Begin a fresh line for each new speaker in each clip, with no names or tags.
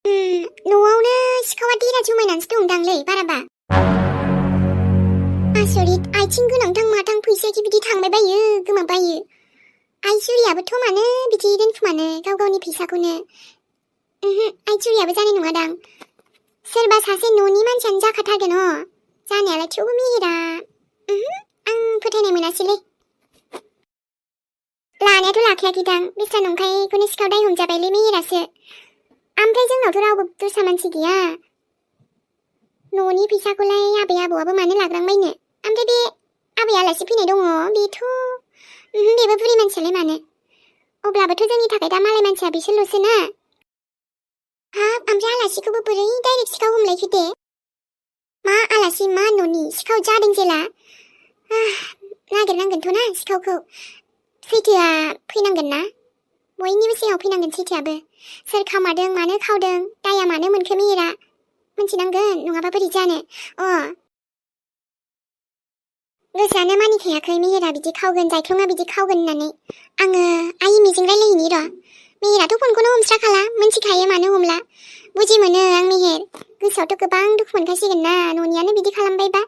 न'आवनो सिखावा देरा जुमायनानैसो दंदांलै बाराबा। आसरित आथिं गोनांथां माथां फैसाखि बिदि थांबाय बायो गोमाबायो। आइ जुरियाबोथ' मानो बिदि दोनखुमानो गाव गावनि फैसाखौनो। आइ जुरियाबो जानाय नङादां। सोरबा सासे न'नि मानसियानो जाखाथारगोन जानायालाय थेवबो मेहेरा आं फोथायनाय मोनासैलै। लानायाथ' लाखायाखैदां बेस्रा नंखायखौनो सिखाव दाय हमजाबायलै मेहेरासो। ओमफ्राय जोंनावथ' रावबो दस्रा मानसि गैया। न'नि फैसाखौलाय आबै आबौआबो मानो लाग्रांबायनो। ओमफ्राय बे आबै आलासि फैनाय दङ बेबो बुरि मानसियालाय मानो। अब्लाबोथ' जोंनि थाखाय दा मालाय मानसिया बिसोरल'सो ना। हाब ओमफ्राय आलासिखौबो बोरै डाइरेक्ट सिखाव हमलायखो दे। मा आलासि मा न'नि सिखाव जादों जेला। नागिरनांगोनथ' ना सिखावखौ। सैथोआ फैनांगोन ना। बयनिबो सिगाङाव फैनांगोन सैथोआबो। सोर खावमारदों मानो खावदों दाया मानो मोनखो मेहेरा मिथिनांगोन नङाबा बोरै जानो। गोसोआनो मानिखायाखै मेहेरा बिदि खावगोन जायख्लङा बिदि खावगोन होननानै। आङो आइ मिजों रायलायहैनि र'। मेहेराथ' फनखौनो हमस्राखाला मोनथिखायो मानो हमला। बुजि मोनो आं मेहेर। गोसोआवथ' गोबां दुखु मोनखासिगोन ना न'नियानो बिदि खालामबायबा।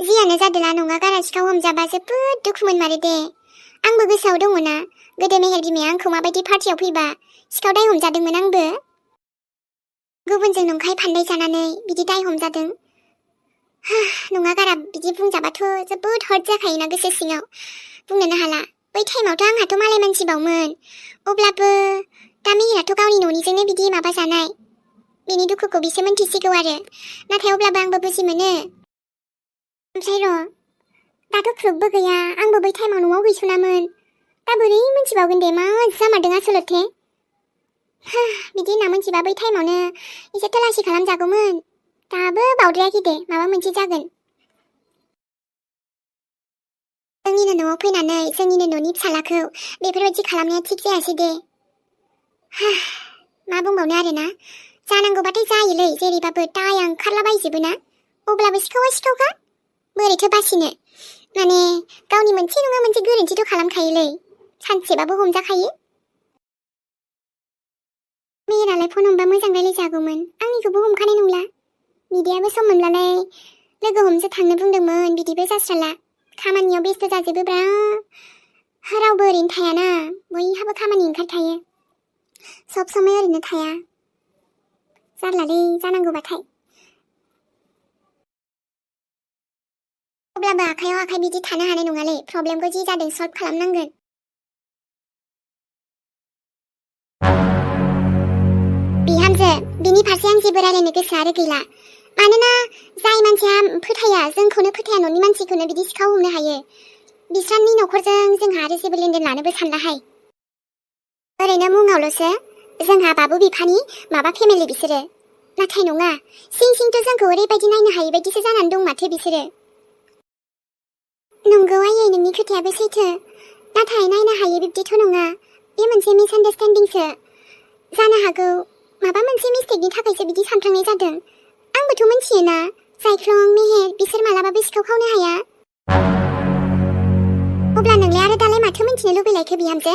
जियानो जादोला नङा गारा सिखाव हमजाबा जोबोद दुखु मोनमारो दे। आंबो गोसोआव दङना गोदो मेहेर बिमाया आंखौ माबायदि पार्टियाव फैबा सिखाव दाय हमजादोंमोन आंबो। गुबुनजों नंखाय फान्दाय जानानै बिदि दाय हमजादों। नङा गारा बिदि बुंजाबाथ' जोबोद हर्ट जाखायोना गोसो सिङाव। बुंनोनो हाला। बै टाइमावथ' आंहाथ' मालाय मानसिबावमोन। अब्लाबो दा मेहेराथ' गावनि न'निजोंनो बिदि माबा जानाय। बेनि दुखुखौ बिसो मोनथिसिगौ आरो। नाथाय अब्लाबो आंबो बुजि मोनो। ओमफ्राय र' दाथ' प्रुफबो गैया आंबो बै टाइमाव न'आव गैसनामोन। दा बोरै मोनथिबावगोन दे मा जामारदों आसलथे। बिदि होनना मोनथिबा बै टाइमावनो एसे तलासि खालामजागौमोन। दाबो बावद्रायाखै दे माबा मोनसे जागोन। जोंनिनो न'आव फैनानै जोंनिनो न'नि फिसालाखौ बेफोरबायदि खालामनाया थिग जायासै दे। मा बुंबावनो आरोना जानांगौबाथाय जायोलै जेरैबाबो दाया ओंखारलाबायजोबो ना। अब्लाबो सिखावा सिखावखा बोरैथो बासिनो। माने गावनि मोनसे नङा मोनसे गोरोन्थिथ' खालामखायोलै सानसेबाबो हमजाखायो। मेहेरालाय फन हमबा मोजां रायलायजागौमोन आंनिखौबो हमखानाय नंला। बिदायाबो सम मोनब्लालाय लोगो हमसो थांनो बुंदोंमोन बिदिबो जास्राला। खामानियाव बेस्थ' जाजोबोब्रा। रावबो ओरैनो थायाना बयहाबो खामानि ओंखारखायो। सब समय ओरैनो थाया। जारलालै जानांगौबाथाय। अब्लाबो आखायाव आखाइ बिदि थानो हानाय नङालै प्रब्लेमखौ जि जादों सल्भ खालामनांगोन। बिहामजो बिनि फारसे आं जेबो रायलायनो गोसो आरो गैला। मानोना जाय मानसिया फोथाया जोंखौनो फोथाया न'नि मानसिखौनो बिदि सिखाव हमनो हायो बिस्रानि न'खरजों जोंहा आरो जेबो लेनदेन लानोबो सानलाहाय। ओरैनो मुङावल'सो जोंहा बाबु बिफानि माबा फेमिलि बिसोरो। नाथाय नङा सिं सिंथ' जोंखौ ओरैबायदि नायनो हायै बायदिसो जानानै दं माथो बिसोरो। नंगौ आयै नोंनि खोथायाबो सैथो। नाथाय नायनो हायै बिब्दिथ' नङा। बे मोनसे मिसआन्डारस्टेन्डिंसो। जानो हागौ माबा मोनसे मिस्टेकनि थाखायसो बिदि सानफ्लांनाय जादों। आंबोथ' मिथियोना जायख्लं मेहेर बिसोर मालाबाबो सिखाव खावनो हाया। अब्ला नोंलाय आरो दालाय माथो मिन्थिनो लुबैलायखो बिहामजो?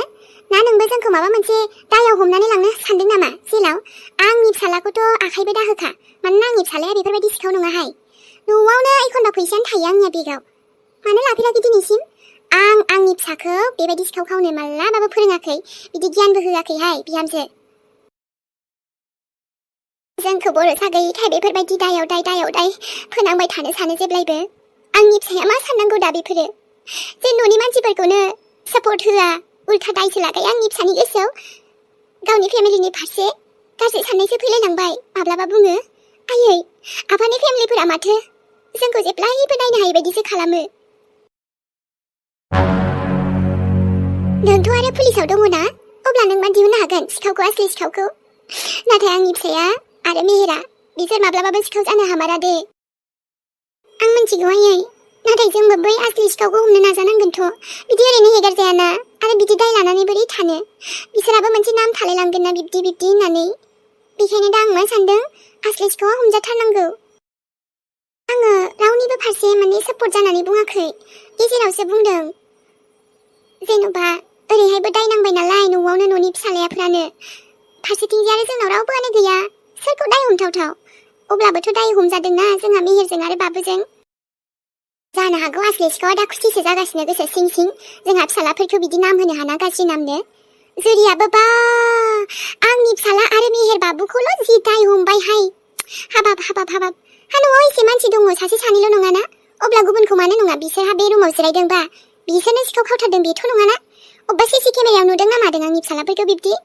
ना नोंबो जोंखौ माबा मोनसे दायाव हमनानै लांनो सानदों नामा जेलाव? आंनि फिसालाखौथ' आखाइबो दाहोखा। मानोना आंनि फिसालाया बेफोरबायदि सिखाव नङाहाय। न'आवनो एखनबा फैसायानो थायो आंनिया बेगाव। मानो लाफेराखै दिनैसिम? आं आंनि फिसाखौ बेबायदि सिखाव खावनो मालाबाबो फोरोङाखै। बिदि गियानबो होआखैहाय बिहामजो। जोंखौ बर'सा गैयैखाय बेफोरबायदि दायाव दाय फोनांबाय थानो सानो जेब्लायबो। आंनि फिसाया मा साननांगौ दा बेफोरो? जे न'नि मानसिफोरखौनो सापर्ट होआ उल्था दायसो लागायो आंनि फिसानि गोसोआव। गावनि फेमिलिनि फारसे गाज्रि साननायसो फैलायलांबाय। माब्लाबा बुङो आयै आफानि फेमिलिफोरा माथो जोंखौ जेब्लायबो नायनो हायै बायदिसो खालामो। नोंथ' आरो पुलिसाव दङना अब्ला नों मा दिहुननो हागोन सिखावखौ असलि सिखावखौ। नाथाय आंनि फिसाया आरो मेहेरा बिसोर माब्लाबाबो सिखाव जानो हामारा दे। आं मिथिगौ आयै नाथाय जोंबो बै असलि सिखावखौ हमनो नाजानांगोनथ'। बिदि ओरैनो हेगारजायाना आरो बिदि दाय लानानै बोरै थानो। बिसोराबो मोनसे नाम थालायलांगोन ना बिब्दि होननानै। बेखायनो दा आं मा सानदों असलि सिखावा हमजाथारनांगौ। आङो रावनिबो फारसे माने सापर्ट जानानै बुङाखै गेजेरावसो बुंदों। जेन'बा ओरैहायबो दाय नांबाय नालाय न'आवनो न'नि फिसालायाफ्रानो। फारसेथिंजाय आरो जोंनाव रावबोआनो गैया सोरखौ दाय हमथावथाव अब्लाबोथ' दाय हमजादोंना जोंहा मेहेरजों आरो बाबुजों जानो हागौ आसलि सिखावा दा खुसिसो जागासिनो गोसो सिं सिं जोंहा फिसालाफोरखौ बिदि नाम होनो हाना गाज्रि नामनो जुरियाबो बा आंनि फिसाला आरो मेहेर बाबुखौल' जि दाय हमबायहाय हाबाब हा न'आव एसे मानसि दङ सासे सानैल' नङाना अब्ला गुबुनखौ मानो नङा बिसोरहा बे रुमाव जिरायदोंबा बिसोरनो सिखाव खावथारदों बेथ' नङाना अब्बा सीसी केमेरायाव नुदों ना मादों आंनि फिसालाफोरखौ बिब्दि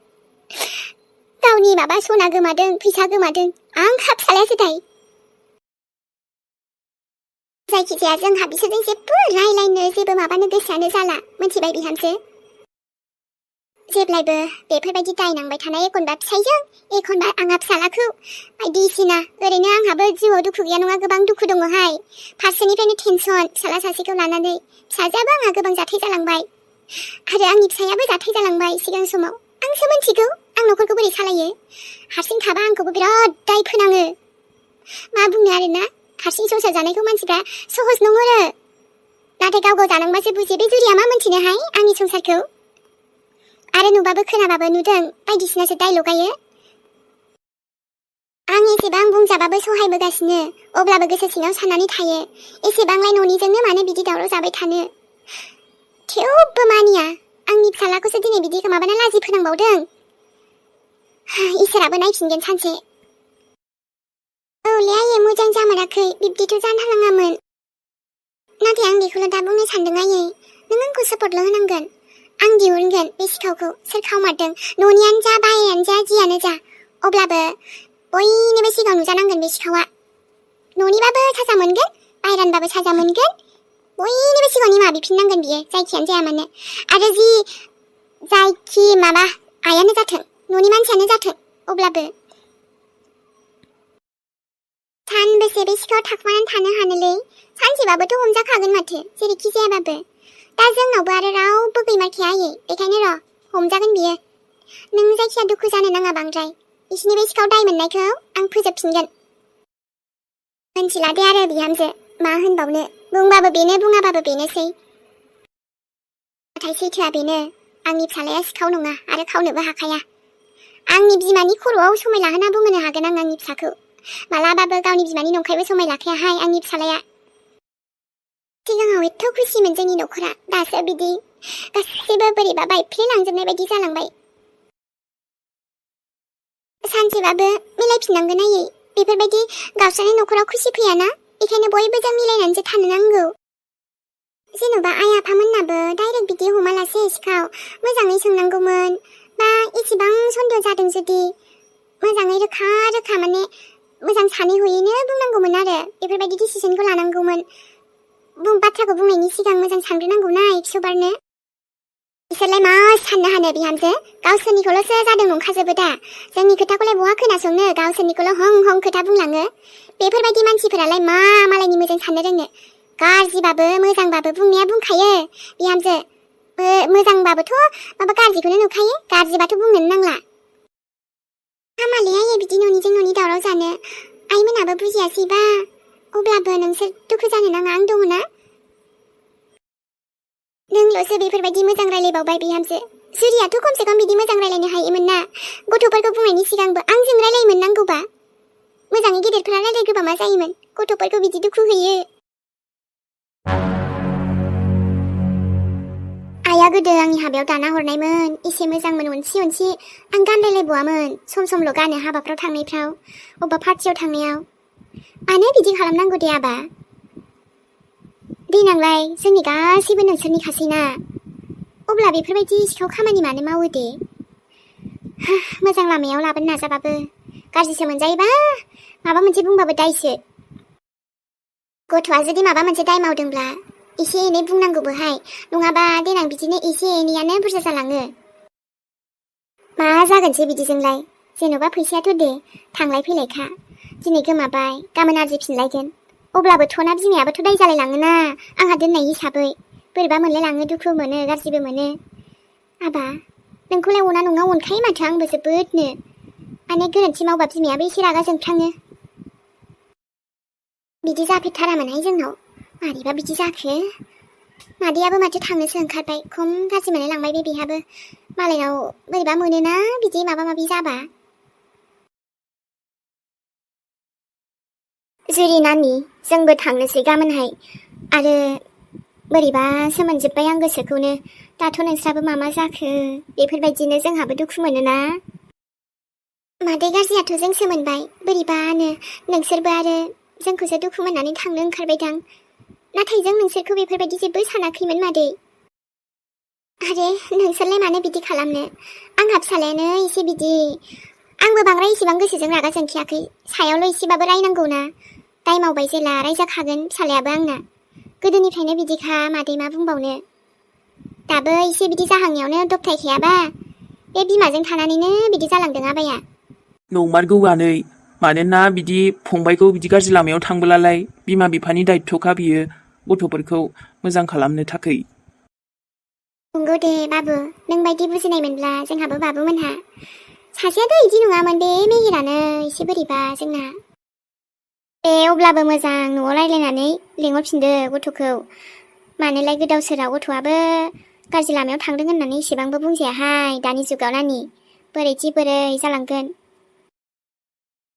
गावनि माबा सना गोमादों फैसा गोमादों आंहा फिसालायासो दाय जायखिजाया जोंहा बिसोरजों जेबो रायलायनो जेबो माबानो गोसोआनो जाला मोनथिबाय बिहामजो जेब्लायबो बेफोरबायदि दाय नांबाय थानाय एखनबा फिसायजों एखनबा आंहा फिसालाखौ बायदिसिना ओरैनो आंहाबो जिउआव दुखु गैया नङा गोबां दुखु दङहाय फारसेनिफ्रायनो टेनसन फिसाला सासेखौ लानानै फिसाजोआबो आंहा गोबां जाथाय जालांबाय आरो आंनि फिसायाबो जाथाय जालांबाय सिगां समाव आंसो मोनथिगौ आं न'खरखौ बोरै सालायो हारसिं थाबा आंखौबो बिराद दाय फोनाङो मा बुंनो आरोना हारसिं संसार जानायखौ मानसिफ्रा सहज नङरो नाथाय गाव जानांबासो बुजियो बे जुरिया मा मोनथिनोहाय आंनि संसारखौ आरो नुबाबो खोनाबाबो नुदों बायदिसिनासो दाय लगायो आं एसेबां बुंजाबाबो सहायबोगासिनो अब्लाबो गोसो सिङाव साननानै थायो एसेबांलाय न'निजोंनो मानो बिदि दावराव जाबाय थानो थेवबो मानिया आंनि फिसालाखौसो दिनै बिदि माबाना लाजि फोनांबावदों इसोराबो नायफिनगोन सानसे औले आयै मोजां जामाराखै बिब्दिथ' जानो हानाङामोन नाथाय आं बेखौल' दा बुंनो सानदों आयै नों आंखौ सापर्टल' होनांगोन आं दिहुनगोन बे सिखावखौ सोर खावमारदों न'नियानो जा बाहेरायानो जा जियानो जा अब्लाबो बयनिबो सिगाङाव नुजानांगोन बे सिखावा न'निबाबो साजा मोनगोन बाहेरानिबाबो साजा मोनगोन बयनिबो सिगाङाव निमाहा बिफिननांगोन बियो जायखियानो जाया मानो आरो जायखि माबा आयानो जाथों न'नि मानसियानो जाथों अब्लाबो सानबेसे बे सिखावा थाखुमानानै थानो हानोलै सानसेबाबोथ' हमजाखागोन माथो जेरैखि जायाबाबो दा जोंनावबो आरो रावबो गैमारखाया आयै बेखायनो र' हमजागोन बियो नों जायखिया दुखु जानो नाङा बांद्राय बिसिनि बे सिखाव दाय मोननायखौ आं फोजोबफिनगोन मोनथिला दे आरो बिहामजो मा होनबावनो बुंबाबो बेनो बुङाबाबो बेनोसै नाथाय सैथोआ बेनो आंनि फिसालाया सिखाव नङा आरो खावनोबो हाखाया आंनि बिमानि खर'आव समाय लाहोना बुंहोनो हागोन आं आंनि फिसाखौ मालाबाबो गावनि बिमानि नंखायबो समाय लाखायाहाय आंनि फिसालाया सिगाङाव एथ' खुसिमोन जोंनि न'खरा दासो बिदि गासैबो बोरैबा बायफ्लेलांजोबनाय बायदि जालांबाय सानसेबाबो मिलायफिननांगोन आयै बेफोरबायदि गावस्रानाय न'खराव खुसि फैयाना बेखायनो बयबो जों मिलायनानैसो थानो नांगौ जेन'बा आइ आफामोननाबो डाइरेक्ट बिदि हमालासे सिखाव मोजाङै सोंनांगौमोन बा एसेबां सन्देह जादों जुदि मोजाङै रोखा माने मोजां सानै हयैनो बुंनांगौमोन आरो बेफोरबायदि डिसिजनखौ लानांगौमोन बाथ्राखौ बुंनायनि सिगां मोजां सानग्रोनांगौना एक्स'बारनो बिसोरलाय मा साननो हानो बिहामजो गावसोरनिखौल'सो जादों नंखाजोबो दा जोंनि खोथाखौलाय बहा खोनासंनो गावसोरनिखौल' हं हं खोथा बुंलाङो बेफोरबायदि मानसिफोरालाय मा मालायनि मोजां साननो रोंनो गाज्रिबाबो मोजांबाबो बुंनाया बुंखायो बिहामजो मोजांबाबोथ' माबा गाज्रिखौनो नुखायो गाज्रिबाथ' बुंनोनो नांला हामालै आयै बिदि न'निजों न'नि दावराव जानो आइमोनाबो बुजियासैबा अब्लाबो नोंसोर दुखु जानो नाङा आं दङ ना नोंल'सो बेफोरबायदि मोजां रायलायबावबाय बिहामजो जुरियाथ' खमसे खम बिदि मोजां रायलायनो हायोमोन ना गथ'फोरखौ बुंनायनि सिगांबो आंजों रायलायोमोन नांगौबा मोजाङै गेदेरफोरा रायलायग्रोबा मा जायोमोन गथ'फोरखौ बिदि दुखु होयो आइया गोदो आंनि हाबायाव दाना हरनायमोन एसे मोजांमोन अनसि आं गानलायलायबावामोन सम गानो हाबाफ्राव थांनायफ्राव अबेबा पार्टियाव थांनायाव मानो बिदि खालामनांगौ दे आबा देनांलाय जोंनि गासैबो नोंसोरनिखासैना अब्ला बेफोरबायदि सिखाव खामानि मानो मावो दे मोजां लामायाव लाबोनो नाजाबाबो गाज्रिसो मोनजायोबा माबा मोनसे बुंबाबो दायसो गथ'आ जुदि माबा मोनसे दाय मावदोंब्ला एसे एनै बुंनांगौबोहाय नङाबा देनां बिदिनो एसे एनैयानो बुरजा जालाङो मा जागोनसै बिदिजोंलाय जेन'बा फैसायाथ' दे थांलाय फैलायखा दिनै गोमाबाय गाबोन आरजिफिनलायगोन अब्लाबो थ'ना बिमायाबोथ' दाय जालायलाङोना आंहा दोननाय हिसाबै बोरैबा मोनलायलाङो दुखु मोनो गाज्रिबो मोनो आबा नोंखौलाय अना नङा अनखायो माथो आंबो जोबोदनो माने गोरोन्थि मावबा बिमायाबो एसे रागा जोंफ्राङो बिदि जाफेरथारामोनहाय जोंनाव मारैबा बिदि जाखो मादैयाबो माथो थांनोसो ओंखारबाय खम गाज्रि मोनलायलांबाय बे बेहाबो मालायनाव बोरैबा मोनोना बिदि माबा माबि जाबा। जुरि नानि जोंबो थांनोसै गाबोनहाय आरो बोरैबासो मोनजोब्बाय आं गोसोखौनो। दाथ' नोंस्राबो मा जाखो बेफोरबायदिनो जोंहाबो दुखु मोनोना। मादै गाज्रियाथ' जोंसो मोनबाय बोरैबानो, नोंसोरबो आरो जोंखौसो दुखु मोननानै थांनो ओंखारबायदां। नाथाय जों नोंसोरखौ बेफोरबायदि जेबो सानाखैमोन मादै। आरे नोंसोरलाय मानो बिदि खालामनो, आंहा फिसालायानो एसे बिदि। आंबो बांद्राय इसेबां गोसोजों रागा जोंखायाखै, सायावल' एसेबाबो रायनांगौना। दाय मावबाय जेला रायजाखागोन फिसालायाबो आंना। गोदोनिफ्रायनो बिदिखा मादै मा बुंबावनो। दाबो एसे बिदि जाहांनायावनो दबथायखायाबा बे बिमाजों थानानैनो बिदि जालांदों आबाया।
नंमारगौ आनै, मानोना बिदि फंबायखौ बिदि गाज्रि लामायाव थांबोलालाय बिमा बिफानि दायथ'खा बियो गथ'फोरखौ मोजां खालामनो थाखै।
नंगौ दे बाबु, नोंबायदि बुजिनाय मोनब्ला जोंहाबो बाबुमोनहा। सासेयाथ' इदि नङामोन बे मेहेरानो एसे बोरैबा जोंना। दे अब्लाबो मोजां न'आव रायलायनानै लेंहरफिनदो गथ'खौ। मानोलाय गोदाव सोराव गथ'आबो गाज्रि लामायाव थांदों होननानै एसेबांबो बुंजायाहाय दानि जुगाव नानि, बोरैथि बोरै जालांगोन।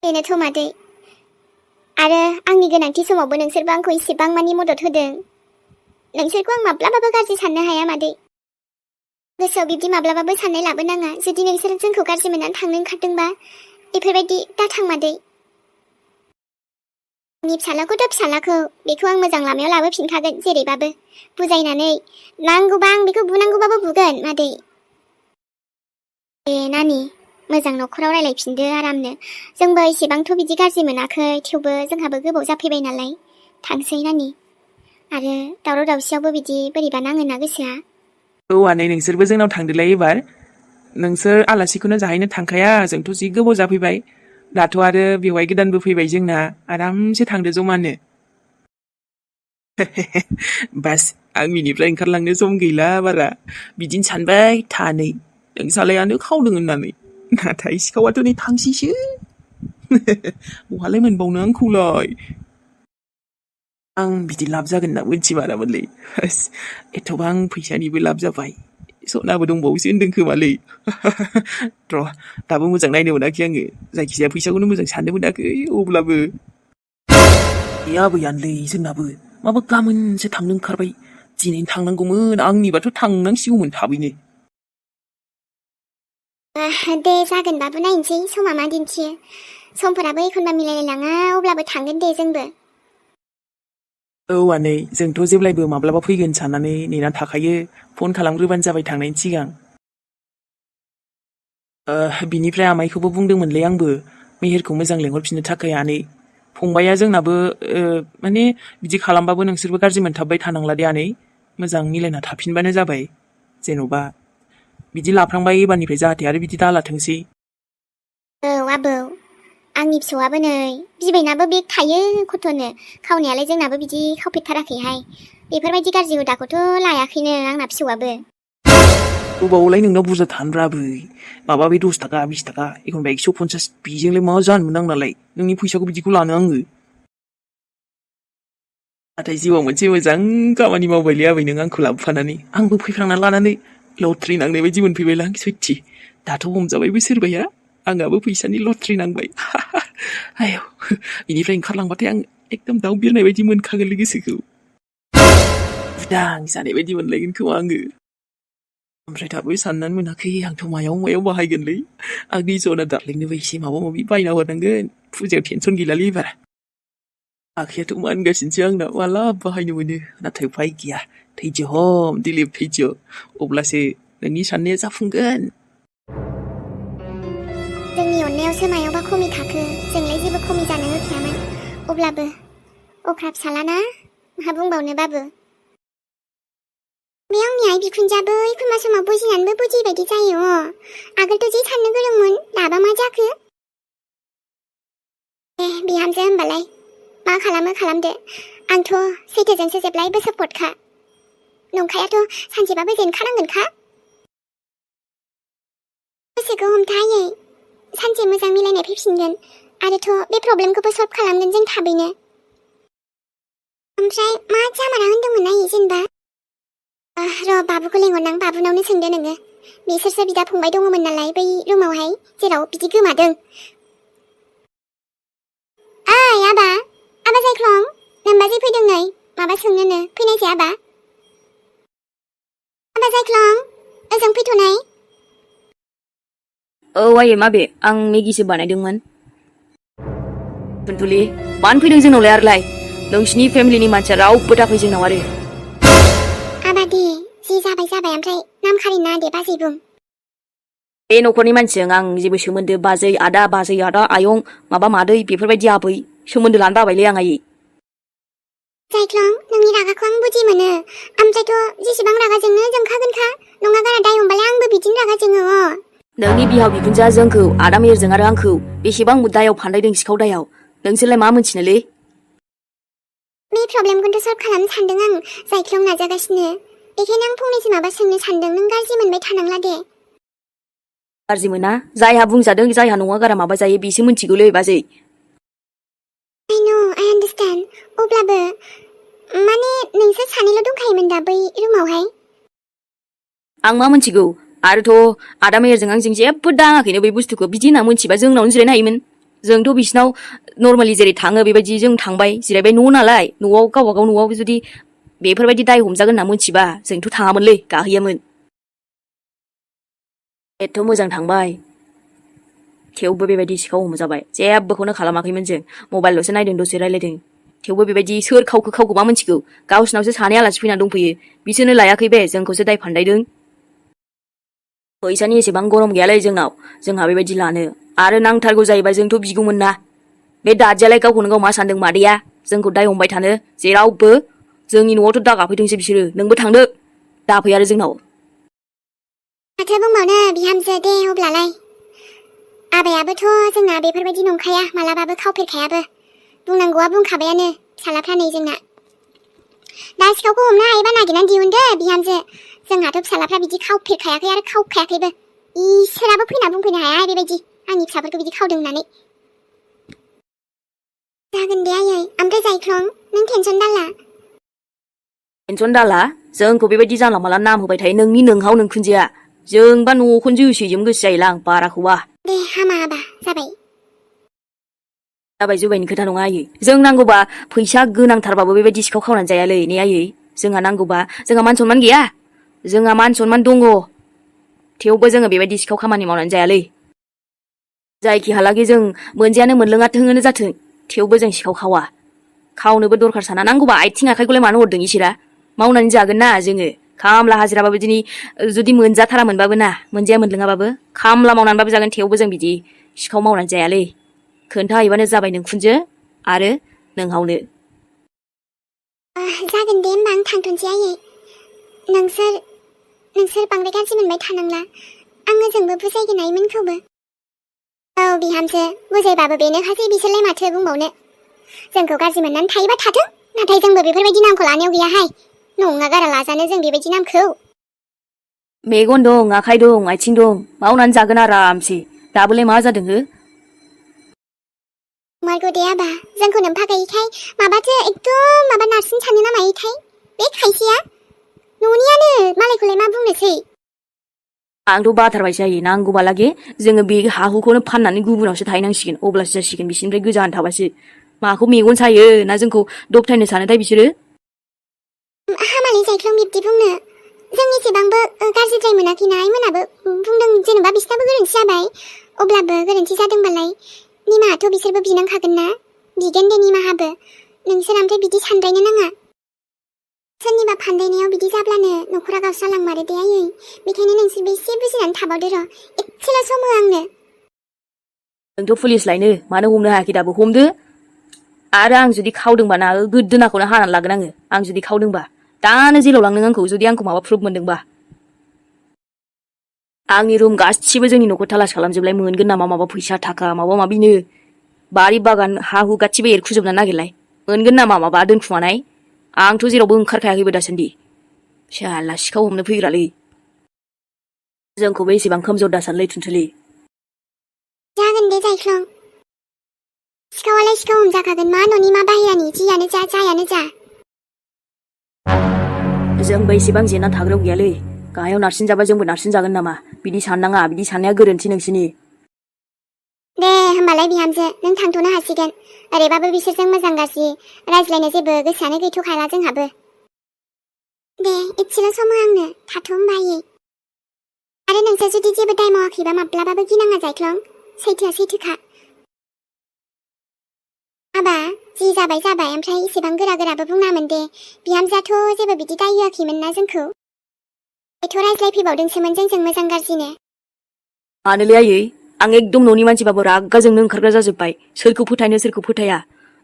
बेनोथ' मादै, आरो आंनि गोनांथि समावबो नोंसोरबो आंखौ इसेबां मानि मदद होदों। नोंसोरखौ आं माब्लाबाबो गाज्रि साननो हाया मादै। गोसोआव बिब्दि माब्लाबाबो साननाय लाबोनाङा। जुदि नोंसोर जोंखौ गाज्रि मोननानै थांनो ओंखारदोंबा बेफोरबायदि दाथां मादै। आंनि फिसालाखौथ' फिसालाखौ बेखौ आं मोजां लामायाव लाबोफिनखागोन जेरैबाबो, बुजायनानै। नांगौबा आं बेखौ बुनांगौबाबो बुगोन मादै। ए नानि, मोजां न'खराव रायलायफिनदो आरामनो। जोंबो एसेबांथ' बिदि गाज्रि मोनाखै, थेवबो जोंहाबो गोबाव जाफैबाय नालाय। थांसै नानि। आरो दावराव दावसियावबो बिदि बोरैबा नाङोना गोसोआ।
औ आनै, नोंसोरबो जोंनाव थांदोलाय एबार। नोंसोर आलासिखौनो जाहैनो थांखाया, जोंथ' जि गोबाव जाफैबाय। दाथ' आरो बेवहाय गोदानबो फैबाय जोंना, आरामसे थांदो जमानो। बास, आं बिनिफ्राय ओंखारलांनो सम गैला बारा। बिदिनो सानबाय थानै नोंसालायानो खावदों होननानै, नाथाय सिखावाथ' नै थांसैसो। बहालाय मोनबावनो आंखौलाय। आं बिदि लाब जागोन होनना मिथिमारामोनलै। एथ'बां फैसानिबो लाब जाबाय, सनाबो दंबावोसो होनदों खोमालै। र' दाबो मोजां नायनो मोनाखै आङो, जायखिजाया फैसाखौनो मोजां साननो मोनाखै अब्लाबो। ए आबैयानोलै जोंनाबो, माबा गाबोनसो थांनो ओंखारबाय। दिनैनो थांनांगौमोन, आंनिबाथ' थांनांसिगौमोन थाबैनो।
दे जागोन बाबु, नायनोसै समा मा दिन्थियो। समफोराबो एखनबा मिलायलायलाङा, अब्लाबो थांगोन दे जोंबो।
औ आनै, जोंथ' जेब्लायबो माब्लाबा फैगोन साननानै नेनानै थाखायो। फन खालामग्रोबानो जाबाय थांनायनि सिगां। बिनिफ्राय आमाइखौबो बुंदोंमोनलै आंबो, मेहेरखौ मोजां लेंहरफिननो थाखाय आनै। फंबाया जोंनाबो माने बिदि खालामबाबो नोंसोरबो गाज्रि मोनथाबबाय थानांला दे आनै। मोजां मिलायना थाफिनबानो जाबाय। जेन'बा बिदि लाफ्लांबाय एबारनिफ्राय जाहाथे आरो बिदि दालाथोंसै।
औ आबौ, आंनि फिसौआबो नै बिबैनाबो बेग थायो खथ'नो। खावनायालाय जोंनाबो बिदि खावफेरथाराखैहाय। बेफोरबायदि गाज्रि हुदाखौथ' लायाखैनो आंना फिसौआबो।
गोबावलाय नोंनाव बुरजा थानोब्रा आबै। माबा बे 10 थाखा 20 थाखा एखनबा 150 बेजोंलाय मा जानोमोन आंनालाय, नोंनि फैसाखौ बिदिखौ लानो आङो। नाथाय जिउआव मोनसे मोजां खामानि मावबायलै आबै नों आंखौ लाबोफानानै। आंबो फैफ्रांना लानानै लट्रि नांनाय बायदि मोनफैबायलां सयथि। दाथ' हमजाबायबो सोरबाया, आंहाबो फैसानि लट्रि नांबाय। आयौ, बेनिफ्राय ओंखारलांबाथाय आं एकदम दाउ बिरनाय बायदि मोनखागोनलै गोसोखौ। उदां जानाय बायदि मोनलायगोन खोमा आङो। ओमफ्राय दाबो साननानै मोनाखै आंथ' मायाव बाहायगोनलै। आंनि जना दार्लिंनोबो एसे माबा माबि बायना हरनांगोन। फुजायाव टेनसन गैलालै एबार। आखायाथ' मानगासिनोसो आंना माला बाहायनो मोनो, नाथाय उफाय गैया। थैज हम दिलिप थैज, अब्लासो नोंनि साननाया जाफुंगोन।
जोंनि अननायावसो मायावबा खमि थाखो, जोंलाय जेबो खमि जानो होखायामोन। अब्लाबो अख्रा फिसालाना, मा बुंबावनो बाबु। बे आंनि आइ बिखुनजाबो एखनबा समाव बुजिनानैबो बुजियै बायदि जायो। आगोलथ' जि साननो गोरोंमोन, दाबा मा जाखो। बिहामजो होनबालाय मा खालामो खालामदो, आंथ' सैथोजोंसो जेब्लायबो सापर्टखा। नंखायाथ' सानसेबाबो जेनखानांगोनखा। गोसोखौ हमथायै, सानसे मोजां मिलायनाय फैफिनगोन, आरोथ' बे प्रब्लेमखौबो सल्भ खालामगोन जों थाबैनो। ओमफ्राय मा जामारा होनदोंमोन आयै जेनेबा? र' बाबुखौ लेंहरनां, बाबुनावनो सोंदो नोङो। बिसोरसो बिदा फंबाय दङमोन नालाय बै रुमावहाय जेराव बिदि गोमादों। ओइ आबा जायख्लं नोमबाजै फैदों नै माबा सोंनोनो फैनायसै आबा जायख्लं ओजों फैथ'नाय।
औ आयै माबे आं मेगिसो बानायदोंमोन। फुनथुलि मानो फैदों जोंनावलाय आरोलाय नोंसिनि फेमिलिनि मानसिया रावबो दाफै जोंनाव आरो।
आबा दे जि जाबाय ओमफ्राय नाम खारिना दे बाजै बुं।
बे न'खरनि मानसिजों आं जेबो सोमोन्दो बाजै आदा आयं माबा मादै बेफोरबायदि आबै सोमोन्दो लानो बाबायलै आं आयै।
जायख्लं नोंनि रागाखौ आं बुजि मोनो ओमफ्रायथ' जेसेबां रागा जोंनो जोंखागोनखा नङा गारा दाय हमबालाय आंबो बिदिनो रागा जोङो।
नोंनि बिहाव बिखुनजोआ जोंखौ आदा मेहेरजों आरो आंखौ बेसेबां दायाव फान्दायदों सिखाव दायाव नोंसोरलाय मा मोनथिनोलै।
बे प्रब्लेमखौथ' सल्भ खालामनो सानदों आं जायख्लं नाजागासिनो बेखायनो आं फंनैसो माबा सोंनो सानदों नों गाज्रि मोनबाय थानांला दे।
गाज्रि मोना जायहा बुंजादों जायहा नङा गारा माबा जायो बेसो मिथिगौलै बाजै।
I know I understand अब्लाबो माने नोंसोर सानैल' दंखायोमोन दा बै रुमावहाय।
आं मा मिथिगौ आरोथ' आदा मेहेरजों आंजों जेबो दाङाखैनो बे बुस्थुखौ बिदि होनना मिथिबा जोंनावनो जिरायनो हायोमोन। जोंथ' बिसिनाव नर्मेलि जेरै थाङो बेबायदि जों थांबाय जिरायबाय न' नालाय न'आव गावबागाव न'आव जुदि बेफोरबायदि दाय हमजागोन होनना मिथिबा जोंथ' थाङामोनलै गाहैयामोन। एथ' मोजां थांबाय थेवबो बेबायदि सिखाव हमजाबाय जेबोखौनो खालामाखैमोन जों मबाइलल'सो नायदों दसे रायलायदों थेवबो बेबायदि सोर खावखो मा मिथिगौ गावसिनावसो सानै आलासि फैना दंफैयो बिसोरनो लायाखै बे जोंखौसो दाय फान्दायदों। फैसानि एसेबां गरम गैयालै जोंनाव जोंहा बेबायदि लानो आरो नांथारगौ जायोबा जोंथ' बिगौमोन ना। बे दादियालाय गावखौनो गाव मा सानदों मादैया जोंखौ दाय हमबाय थानो जेरावबो जोंनि न'आवथ' दागाफैदोंसो बिसोरो नोंबो थांदो दाफै आरो जोंनाव।
माथो बुंबावनो बिहामजो दे अब्लालाय आबायाबोथ' जोंना बेफोरबायदि नंखाया मालाबाबो खावफेरखायाबो बुंनांगौआ बुंखाबायानो फिसालाफ्रा नै जोंना दा सिखावखौ हमनो हायोबा नागिरनानै दिहुनदो बिहामजो जोंहाथ' फिसालाफ्रा बिदि खावफेरखायाखै आरो खावखायाखैबो इसोराबो फैना बुंफैनो हाया बेबायदि आंनि फिसाफोरखौ बिदि खावदों होननानै। जागोन दे आयै ओमफ्राय जायख्लं नों टेनसन दाला।
टेनसन दाला जोंखौ बेबायदि जानला माला नाम होबाय थायो नोंनि नोंहाव नोंखुनजोआ जोंबा न'खौनो जोसोजोबनो गोसो जायोलां बाराखौबा।
दे हामा आबा जाबाय।
जाबाय जुबायनि खोथा नङा आयै जों नांगौबा फैसा गोनांथारबाबो बेबायदि सिखाव खावनानै जायालै ने आयै जोंहा नांगौबा जोंहा मान सनमान गैया जोंहा मान सनमान दङ थेवबो जोङो बेबायदि सिखाव खामानि मावनानै जायालै। जायखिहालागै जों मोनजायानो मोनलोङाथोंनो जाथों थेवबो जों सिखाव खावा खावनोबो दरखार साना नांगौबा आथिं आखाइखौलाय मानो हरदों इसोरा मावनानै जागोन ना जोङो खामला हाजिराबाबो दिनै जुदि मोनजाथारामोनबाबो ना मोनजाया मोनलोङाबाबो खामला मावनानैबाबो जागोन थेवबो जों बिदि सिखाव मावनानै जायालै खोन्थाहैबानो जाबाय नोंखुनजो आरो नोंहावनो।
जागोन दे होमबा आं थांथ'नोसै आयै नोंसोर बांद्राय गाज्रि मोनबाय थानांला आङो जोंबो बुजायगोन आइमोनखौबो। औ बिहामजो बुजायबाबो बेनोखासै बिसोरलाय माथो बुंबावनो जोंखौ गाज्रि मोननानै थायोबा थाथों नाथाय जोंबो बेफोरबायदि नामखौ लानायाव गैयाहाय नङा गारा लाजानो जों बेबायदि नामखौ।
मेगन दं आखाइ दं आथिं दं मावनानै जागोन आरामसे दाबोलाय मा जादों हो।
मारगौ दे आबा जोंखौ नोमफा गैयिखाय माबाथो एकदम माबा नारसिन सानो ना मायोथाय बे खायसेया न'नियानो मालायखौलाय मा बुंनोसै।
आंथ' बाथारबायसो जायो नांगौबालागे जोङो बे हाहुखौनो फाननानै गुबुनावसो थाहैनांसिगोन अब्लासो जासिगोन बिसोरनिफ्राय गोजान थाबासो माखौ मेगन सायो ना जोंखौ दबथायनो सानोथाय बिसोरो।
हामालै जायख्लं बिब्दि बुंनो जों एसेबांबो गाज्रिद्राय मोनाखैना आइमोनाबो बुंदों जेनेबा बिसोरनाबो गोरोन्थि जाबाय अब्लाबो गोरोन्थि जादोंबालाय निमाहाथ' बिसोरबो बिनांखागोन ना बिगोन दे निमाहाबो नोंसोर ओमफ्राय बिदि सानद्रायनो नाङा सोरनिबा फान्दायनायाव बिदि जाब्लानो न'खरा गावस्रालांमारो दे आयै बेखायनो नोंसोरबो एसे बुजिनानै थाबावदो र' एसेल' सम हो आंनो।
नोंथ' पुलिस लायनो मानो हमनो हायाखै दाबो हमदो आरो आं जुदि खावदोंबा ना गोदोनाखौनो हानानै लागोन आं जुदि खावदोंबा दानो जेलाव लांनो आंखौ जुदि आंखौ माबा प्रुफ मोनदोंबा। आंनि रुम गासिबो जोंनि न'खौ थालास खालामजोबलाय मोनगोन नामा माबा फैसा थाखा माबा माबिनो बारि बागान हा हु गासिबो एरखुजोबनानै नागिरलाय मोनगोन नामा माबा दोनखुमानाय आंथ' जेरावबो ओंखारखायाखैबो दासान्दि साला सिखाव हमनो फैग्रालै जोंखौबो एसेबां खोमजोर दासानलै थुनथुलि।
जागोन दे जायख्लं सिखावालाय सिखाव हमजाखागोन मा न'नि मा बाहेरानि जियानो जा जायानो जा।
जोंबो एसेबां जेनना थाग्रायाव गैयालै गाहायाव नारसिनजाबा जोंबो नारसिनजागोन नामा? बिदि साननाङा, बिदि साननाया गोरोन्थि नोंसिनि।
दे होमबालाय बिहामजो नों थांथ'नो हासिगोन। ओरैबाबो बिसोरजों मोजां गाज्रि रायज्लायनो जेबो गोसोआनो गैथ'खाला जोंहाबो। दे इसेल' सम हो आंनो, थाथ' होमबा आयै। आरो नोंसोर जुदि जेबो दाय मावाखैबा माब्लाबाबो गिनाङा जायख्लं, सैथोआ सैथोखा। हाबा जि जाबाय जाबाय, ओमफ्राय इसेबां गोरा गोराबो बुंनामोन दे। बिहामजोआथ' जेबो बिदि दाय होआखैमोन ना जोंखौ। बेथ' रायज्लायफैबावदोंसोमोन जोंजों मोजां गाज्रिनो।
मानोलै आयै, आं एकदम न'नि मानसिबाबो रागा जोंनो ओंखारग्रा जाजोब्बाय। सोरखौ फोथायनो सोरखौ फोथाया।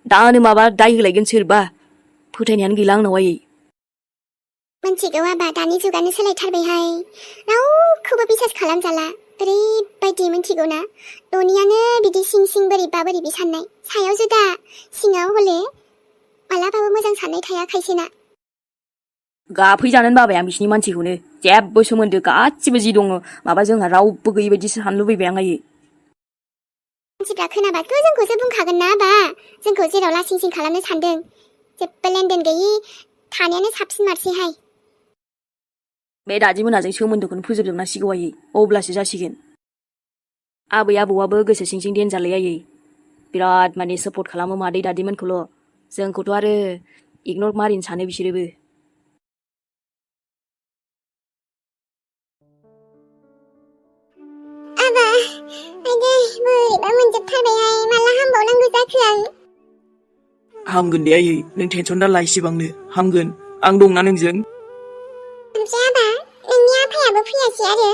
दानो माबा दाय होलायगोन सोरबा। फोथायनायानो गैला आंनाव आयै।
मिथिगौ आबा, दानि जुगानो सोलायथारबायहाय। रावखौबो बिसास खालामजाला। ओरैबायदि मिथिगौ ना, न'नियानो बिदि सिं सिं बोरैबा बोरैबि साननाय, सायाव जुदा, सिङाव हले मालाबाबो मोजां साननाय थाया खायसेना।
गाफैजानोनो बाबाय आं बिसिनि मानसिखौनो। जेबो सोमोन्दो गासिबो जि दङ माबा जोंहा रावबो गैयै बायदि साननो लुबैबाय आं आयै।
मानसिफ्रा खोनाबाथ' जोंखौसो बुंखागोन ना आबा, जोंखौ जेराव लासिं सिं खालामनो सानदों। जेबो लेनदेन गैयि थानायानो साबसिन मारसैहाय।
बे दादिमोनाजों सोमोन्दोखौनो फोजोबजोबनांसिगौ आयै, अब्लासो जासिगोन। आबै आबौआबो गोसो सिं सिं देनजारलै आयै। बिराद माने सापर्ट खालामो मादै दादिमोनखौल'। जोंखौथ' आरो इगनर मारिनो सानो बिसोरोबो।
आबा आइदै बोरैबा मोनजोबथारबायहाय, माला हामबावनांगौ जाखो आं।
हामगोन दे आयै, नों टेनसन दाला इसेबांनो। हामगोन, आं दंना नोंजों।
ओमफ्राय आबा, नोंनि आफायाबो फैयासै आरो?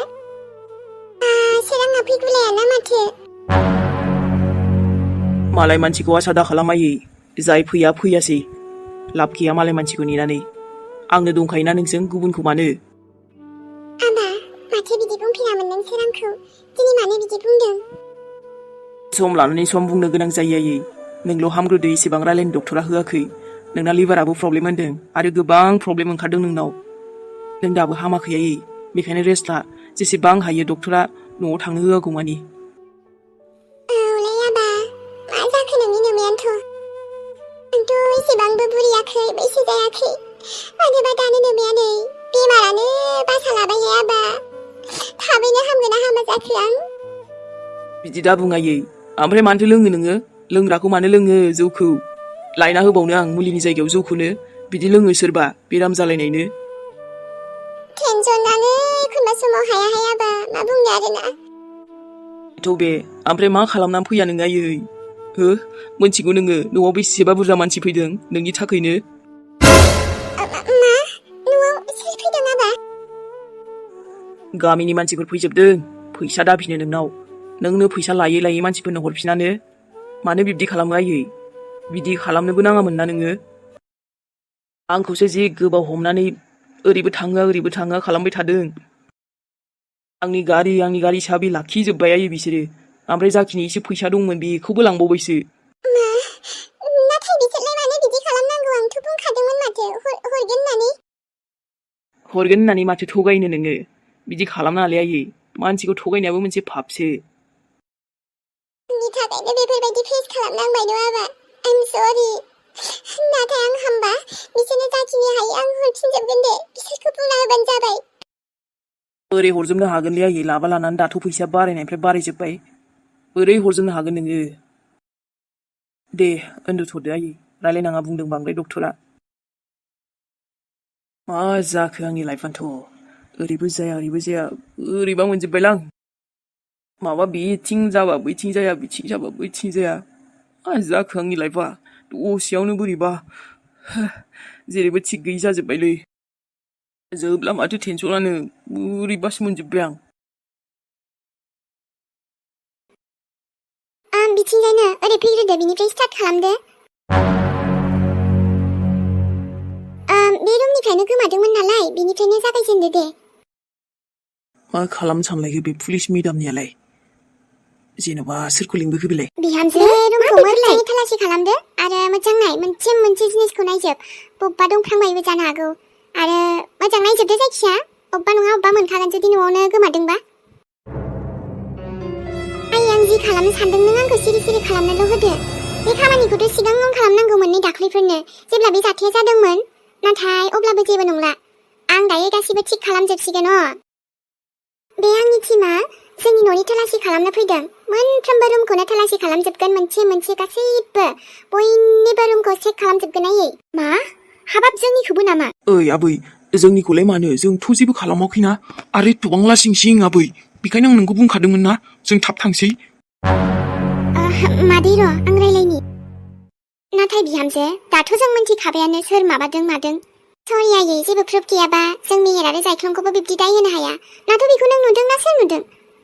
सोरांना फैगुलायाना माथो।
मालाय मानसिखौ आसा दा खालाम आयै। जाय फैया फैयासै। लाब गैया मालाय मानसिखौ नेनानै। आंनो दंखायोना नोंजों, गुबुनखौ मानो।
आबा माथो बिदि बुंफेरामोन नों सोरांखौ, दिनै मानो बिदि बुंदों?
सम लानानै सम बुंनो गोनां जायो आयै। नोंल' हामग्रोदो, इसेबां रायलायनो डक्टरा होआखै। नोंना लिभाराबो प्रब्लेम होनदों आरो गोबां प्रब्लेम ओंखारदों नोंनाव। नों दाबो हामाखै आयै, बेखायनो रेस्ट ला। जेसेबां हायो डक्टरा न'आव थांनो होआगौ मानि।
औलै आबा, मा जाखो नोंनि नोमायानोथ'? आंथ' एसेबांबो बुरियाखै, बैसो जायाखै। मानोबा दानो नोमाया नै बेमारानो बासा लाबायहाय आबा। थाबैनो हामगोन ना हामा जाखो आं?
बिदि दा बुं आयै। ओमफ्राय मानोथो लोङो नोङो? लोंग्राखौ मानो लोङो जौखौ? लायना होबावनो आं मुलिनि जायगायाव जौखौनो? बिदि लोङो सोरबा बेराम जालायनायनो।
टेनसनानो एखनबा समाव हायाहाय आबा, मा बुंनो आरोना।
थ' बे, ओमफ्राय मा खालामनानै फैया नों आयै? हो, मोनथिगौ नोङो न'आव बेसेबा बुरजा मानसि फैदों नोंनि थाखायनो?
मा? न'आव सोर फैदों आबा?
गामिनि मानसिफोर फैजोबदों, फैसा दाबिनो नोंनाव। नोंनो फैसा लायै लायै मानसिफोरनो हरफिनानो। मानो बिब्दि खालामो आयै? बिदि खालामनोबो नाङामोन ना नोङो। आंखौसो जि गोबाव हमनानै ओरैबो थाङा खालामबाय थादों। आंनि गारि साबि लाखिजोब्बाय आयै बिसोरो। ओमफ्राय जाखिनि एसे फैसा दंमोन बेखौबो लांबावबायसो।
मा? नाथाय बिसोरलाय मानो बिदि खालामनांगौ? आंथ' बुंखादोंमोन माथो हरगोन होननानै।
हरगोन होननानै माथो थगायनो नोङो? बिदि खालामनाङालै आयै, मानसिखौ थगायनायाबो मोनसे पापसो।
आंनि थाखायनो बेफोरबायदि फेस खालामनांबाय न' आबा। आइम सरि। नाथाय आं हामबा बिसोरनो जाखिनि हायो आं हरफिनजोबगोन दे। बिसोरखौ बुंना होबानो जाबाय।
बोरै हरजोबनो हागोनलै आयै, लाबा लानानै दाथ' फैसाया बारायनायनिफ्राय बारायजोब्बाय। बोरै हरजोबनो हागोन नोङो? दे उन्दुथ'दो आयै, रायलायनाङा बुंदों बांद्राय डक्टरा। मा जाखो आंनि लाइफआनोथ'? ओरैबो जाया ओरैबो जाया, ओरैबा मोनजोब्बायलां। माबा बेथिं जाबा बैथिं जाया, बिथिं जाबा बैथिं जाया। मा जाखो आंनि लाइफआ? दसेयावनो बोरैबा जेरैबो थिग गैयि जाजोब्बायलै। जोबला माथो टेनसनानो, बोरैबासो मोनजोब्बाय आं।
बिथिंजायनो ओरै फैग्रोदो, बिनिफ्राय स्टार्ट खालामदो। बे रुमनिफ्रायनो गोमादोंमोन नालाय, बिनिफ्रायनो जागायजेनदो दे।
मा खालामनो सानलायखो बे पुलिस मेडामनियालाय? जेन'बा सोरखौ लिंबोखो बेलाय?
बिहामजो रुमखौ मोजाङै थालासि खालामदो आरो मोजां नाय, मोनसे जिनिसखौ नायजोब। बबेबा दंफ्लांबायबो जानो हागौ। आरो मोजां नायजोबदो जायखिया, अबेबा नङा अबेबा मोनखागोन जुदि न'आवनो गोमादोंबा। आं जि खालामनो सानदों नों आंखौ सिरि सिरि खालामनोल' होदो। बे खामानिखौथ' सिगाङावनो खालामनांगौमोन नै दाख्लैफोरनो, जेब्ला बे जाथाया जादोंमोन। नाथाय अब्लाबो जेबो नंला। आं दायो गासिबो थिक खालामजोबसिगोन बे आंनि टिमा जोंनि न'नि तलासि खालामनो फैदों मोनफ्रोमबो रुमखौनो तलासि खालामजोबगोन मोनसे मोनसे गासैबो बयनिबो रुमखौ चेक खालामजोबगोन आयै मा हाबाब जोंनिखौबो नामा
ओइ आबै जोंनिखौलाय मानो जोंथ' जेबो खालामाखैना आरो एथबां लासिं सिं आबै बेखायनो आं नोंखौ बुंखादोंमोन ना जों थाब थांसै
मादै र' आं रायलायनि नाथाय बिहामजो दाथ' जों मिन्थिखाबायानो सोर माबादों मादों सरि आयै जेबो प्रुफ गैयाबा जों मेहेर आरो जायख्लंखौबो बिब्दि दाय होनो हाया नाथ' बेखौ नों नुदों ना सोर नुदों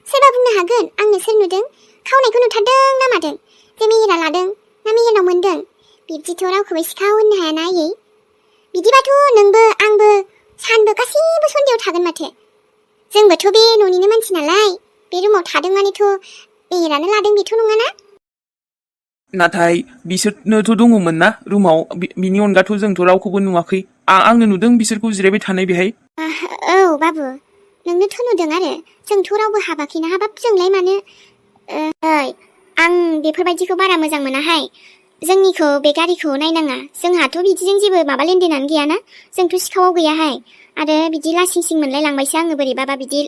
सोरबा बुंनो हागोन आंनो सोर नुदों खावनायखौ नुथारदों ना मादों जे मेहेरा लादों ना मेहेरनाव मोनदों बिब्दिथ' रावखौबो सिखाव होननो हायाना आयै बिदिबाथ' नोंबो आंबो सानबो गासैबो सन्देहआव थागोन माथो जोंबोथ' बे न'निनो मानसि नालाय बे रुमाव थादों मानेथ' मेहेरानो लादों बेथ' नङाना
नाथाय बिसोरनोथ' दङमोन ना रुमाव बिनि अनगाथ' जोंथ' रावखौबो नुवाखै आंनो नुदों बिसोरखौ जिरायबाय थानाय बेहाय
औ बाबु नोंनोथ' नुदों आरो जोंथ' रावबो हाबाखैना हाबाब जोंलाय मानो ओइ आं बेफोरबायदिखौ बारा मोजां मोनाहाय जोंनिखौ बे गारिखौ नायनाङा जोंहाथ' बिदिजों जेबो माबा लेनदेनानो गैयाना जोंथ' सिखावाव गैयाहाय आरो बिदि लासिं सिं मोनलाय लांबायसो आङो बोरैबाबा बिदि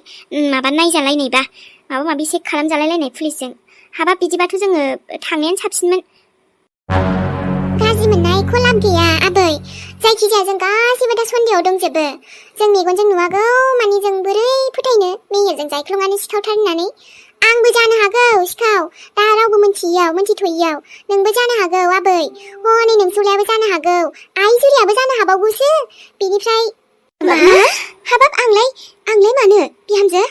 माबा नायजालायनायबा माबा माबि चेक खालामजालायलायनाय पुलिसजों हाबाब बिदिबाथ' जोङो थांनायानो साबसिनमोन गाज्रि मोननायखौ लाब गैया आबै जायखिजाया जों गासैबो दा सन्देहआव दंजोबो जों मेगनजों नुवागौ मानि जों बोरै फोथायनो मेहेरजों जायख्लंआनो सिखावथार होननानै आंबो जानो हागौ सिखाव दा रावबो मोनथिथ'यियाव नोंबो जानो हागौ आबै हनै नोंसौलायाबो जानो हागौ आइ जुलियाबो जानो हाबावगौसो बेनिफ्राय मा हाबाब आंलाय मानो बिहामजो